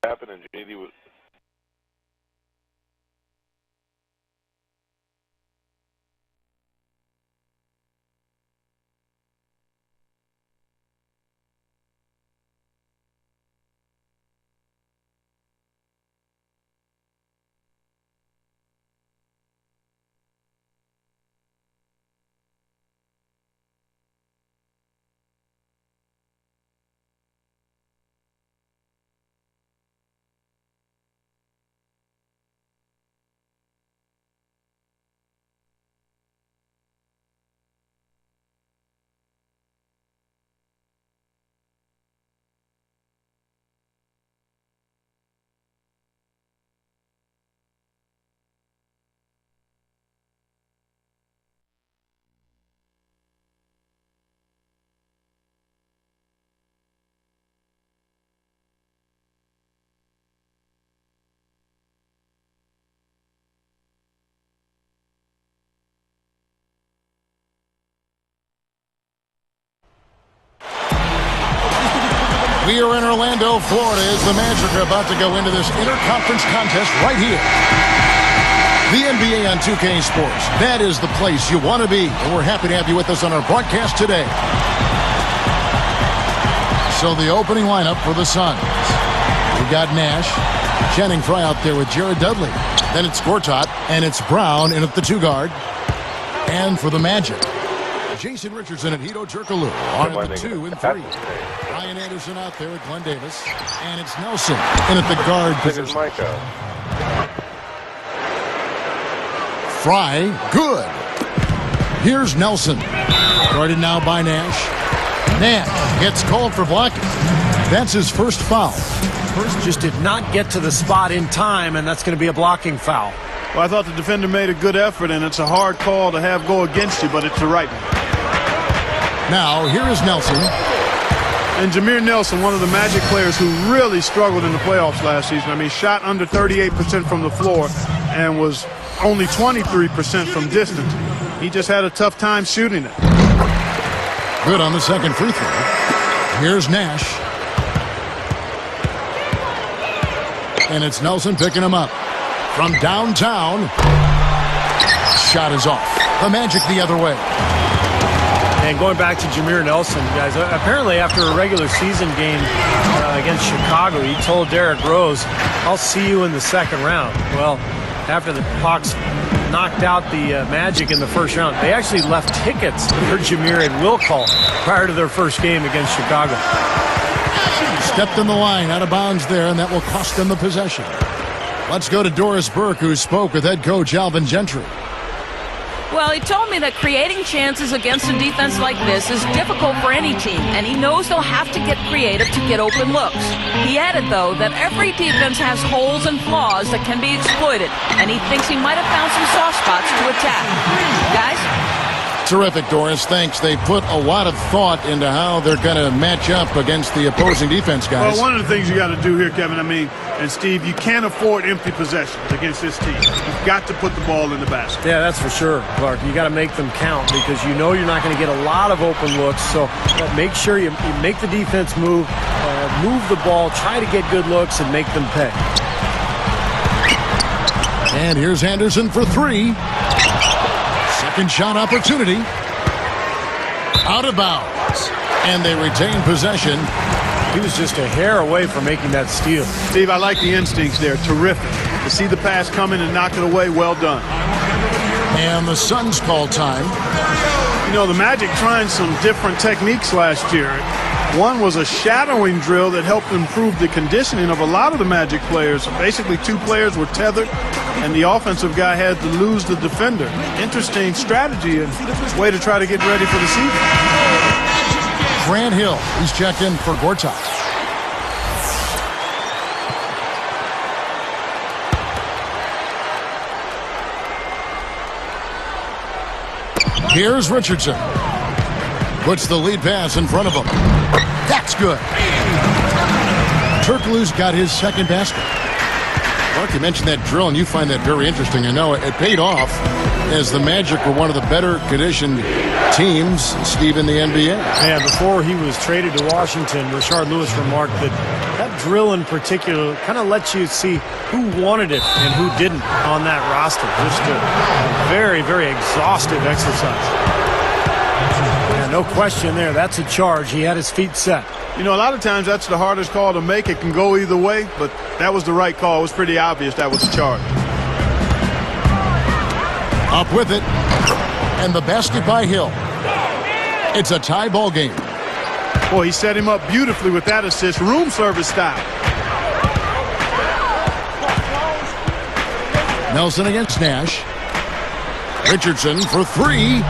happened, and JD was. We are in Orlando, Florida, as the Magic are about to go into this interconference contest right here. The NBA on 2K Sports. That is the place you want to be, and we're happy to have you with us on our broadcast today. So the opening lineup for the Suns. We've got Nash, Channing Frye out there with Jared Dudley. Then it's Gortat, and it's Brown in at the 2 guard. And for the Magic, Jason Richardson and Hito Turkoglu are at the 2 and 3. Ryan Anderson out there at Glenn Davis. And it's Nelson in at the guard position. Frye, good. Here's Nelson. Guarded now by Nash. Nash gets called for blocking. That's his first foul. First just did not get to the spot in time, and that's going to be a blocking foul. Well, I thought the defender made a good effort, and it's a hard call to have go against you, but it's the right one. Now, here is Nelson. And Jameer Nelson, one of the Magic players who really struggled in the playoffs last season. I mean, shot under 38% from the floor and was only 23% from distance. He just had a tough time shooting it. Good on the second free throw. Here's Nash. And it's Nelson picking him up. From downtown. Shot is off. The Magic the other way. And going back to Jameer Nelson, guys, apparently after a regular season game against Chicago, he told Derrick Rose, I'll see you in the second round. Well, after the Hawks knocked out the Magic in the first round, they actually left tickets for Jameer and will call prior to their first game against Chicago. Stepped in the line, out of bounds there, and that will cost them the possession. Let's go to Doris Burke, who spoke with head coach Alvin Gentry. Well, he told me that creating chances against a defense like this is difficult for any team, and he knows they'll have to get creative to get open looks. He added, though, that every defense has holes and flaws that can be exploited, and he thinks he might have found some soft spots to attack. Guys? Terrific, Doris. Thanks. They put a lot of thought into how they're going to match up against the opposing defense, guys. Well, one of the things you got to do here, Kevin, and Steve, you can't afford empty possessions against this team. You've got to put the ball in the basket. Yeah, that's for sure, Clark. You got to make them count because you know you're not going to get a lot of open looks. So make sure you make the defense move the ball, try to get good looks, and make them pay. And here's Anderson for 3. Second shot opportunity. Out of bounds. And they retain possession. He was just a hair away from making that steal. Steve, I like the instincts there. Terrific. To see the pass coming and knock it away, well done. And the Suns call time. You know, the Magic trying some different techniques last year. One was a shadowing drill that helped improve the conditioning of a lot of the Magic players. Basically, 2 players were tethered, and the offensive guy had to lose the defender. Interesting strategy and way to try to get ready for the season. Grant Hill, he's checked in for Gortat. Here's Richardson. Puts the lead pass in front of him. That's good. Turkoglu's got his second basket. Mark, you mentioned that drill, and you find that very interesting. I know it paid off as the Magic were one of the better conditioned teams, Steve, in the NBA. Yeah, before he was traded to Washington, Rashard Lewis remarked that drill in particular kind of lets you see who wanted it and who didn't on that roster. Just a very, very exhaustive exercise. Yeah, no question there. That's a charge. He had his feet set. You know, a lot of times that's the hardest call to make. It can go either way, but that was the right call. It was pretty obvious that was a charge. Up with it. And the basket by Hill. It's a tie ball game. Boy, he set him up beautifully with that assist. Room service style. Nelson against Nash. Richardson for three.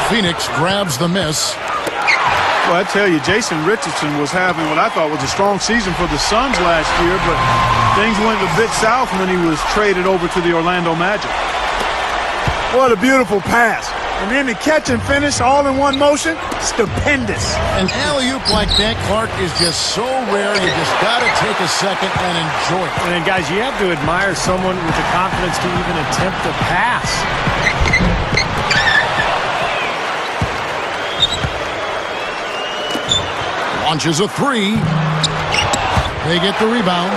Phoenix grabs the miss. Well, I tell you, Jason Richardson was having what I thought was a strong season for the Suns last year, but things went a bit south when he was traded over to the Orlando Magic. What a beautiful pass. And then the catch and finish all in one motion, stupendous. An alley-oop like that, Clark, is just so rare. You just got to take a second and enjoy it. And guys, you have to admire someone with the confidence to even attempt to pass. Launches a three. They get the rebound.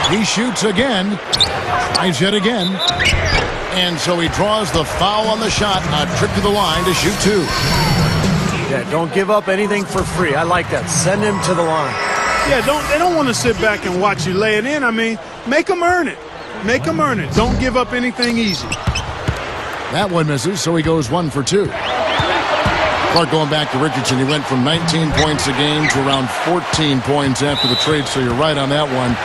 He shoots again. Tries yet again. And so he draws the foul on the shot. A trip to the line to shoot two. Yeah, don't give up anything for free. I like that. Send him to the line. Yeah, they don't want to sit back and watch you lay it in. I mean, make them earn it. Make them earn it. Don't give up anything easy. That one misses, so he goes 1 for 2. Clark, going back to Richardson, he went from 19 points a game to around 14 points after the trade, so you're right on that one.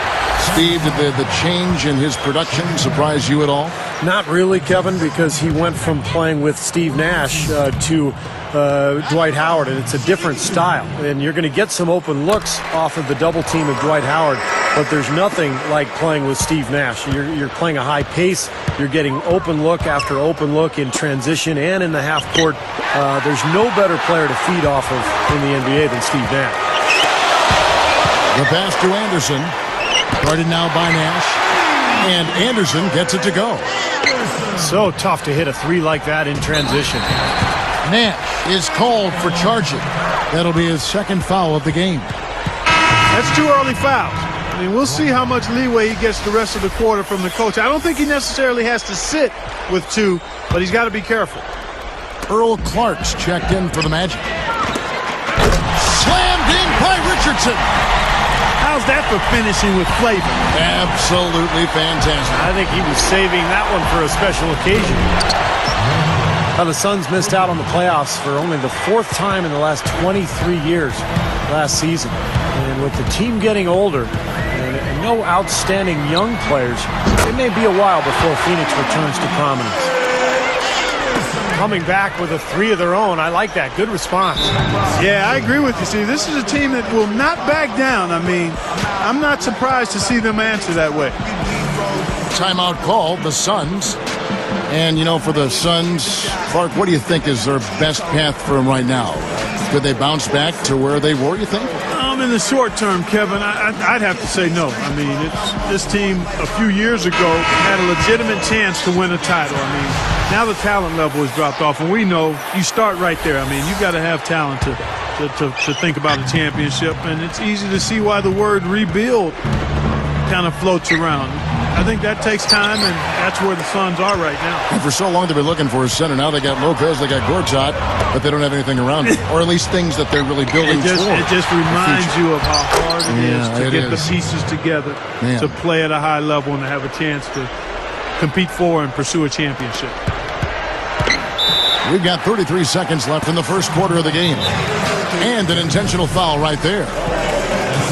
Steve, did the change in his production surprise you at all? Not really, Kevin, because he went from playing with Steve Nash to Dwight Howard, and it's a different style. And you're going to get some open looks off of the double team of Dwight Howard, but there's nothing like playing with Steve Nash. You're playing a high pace. You're getting open look after open look in transition and in the half court. There's no better player to feed off of in the NBA than Steve Nash. The pass to Anderson. Guarded now by Nash. And Anderson gets it to go. So tough to hit a three like that in transition. Nash is called for charging. That'll be his second foul of the game. That's 2 early fouls. I mean, we'll see how much leeway he gets the rest of the quarter from the coach. I don't think he necessarily has to sit with 2, but he's got to be careful. Earl Clark's checked in for the Magic. Slammed in by Richardson. How's that for finishing with flavor? Absolutely fantastic. I think he was saving that one for a special occasion. The Suns missed out on the playoffs for only the 4th time in the last 23 years last season. And with the team getting older and no outstanding young players, it may be a while before Phoenix returns to prominence. Coming back with a 3 of their own, I like that. Good response. Yeah, I agree with you. See, this is a team that will not back down. I mean, I'm not surprised to see them answer that way. Timeout called, the Suns. And, you know, for the Suns, Clark, what do you think is their best path for them right now? Could they bounce back to where they were, you think? In the short term, Kevin, I'd have to say no. I mean, this team a few years ago had a legitimate chance to win a title. I mean, now the talent level has dropped off, and we know you start right there. I mean, you've got to have talent to think about a championship, and it's easy to see why the word rebuild kind of floats around. I think that takes time, and that's where the Suns are right now. And for so long they've been looking for a center. Now they got Lopez, they got Gortat, but they don't have anything around it, or at least things that they're really building toward. It just reminds you of how hard it is to get the pieces together, to play at a high level, and to have a chance to compete for and pursue a championship. We've got 33 seconds left in the first quarter of the game. And an intentional foul right there.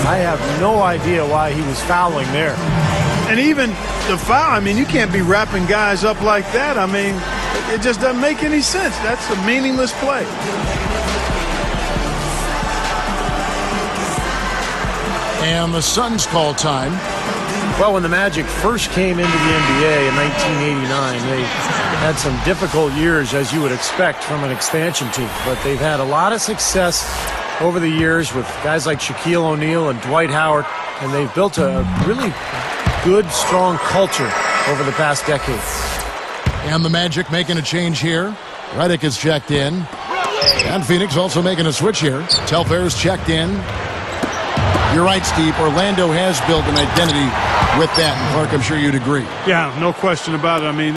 I have no idea why he was fouling there. And even the foul, I mean, you can't be wrapping guys up like that. I mean, it just doesn't make any sense. That's a meaningless play. And the Suns call time. Well, when the Magic first came into the NBA in 1989, they had some difficult years, as you would expect from an expansion team. But they've had a lot of success over the years with guys like Shaquille O'Neal and Dwight Howard, and they've built a really good, strong culture over the past decade. And the Magic making a change here. Redick is checked in. And Phoenix also making a switch here. Telfair's checked in. You're right, Steve. Orlando has built an identity with that. And Clark, I'm sure you'd agree. Yeah, no question about it. I mean,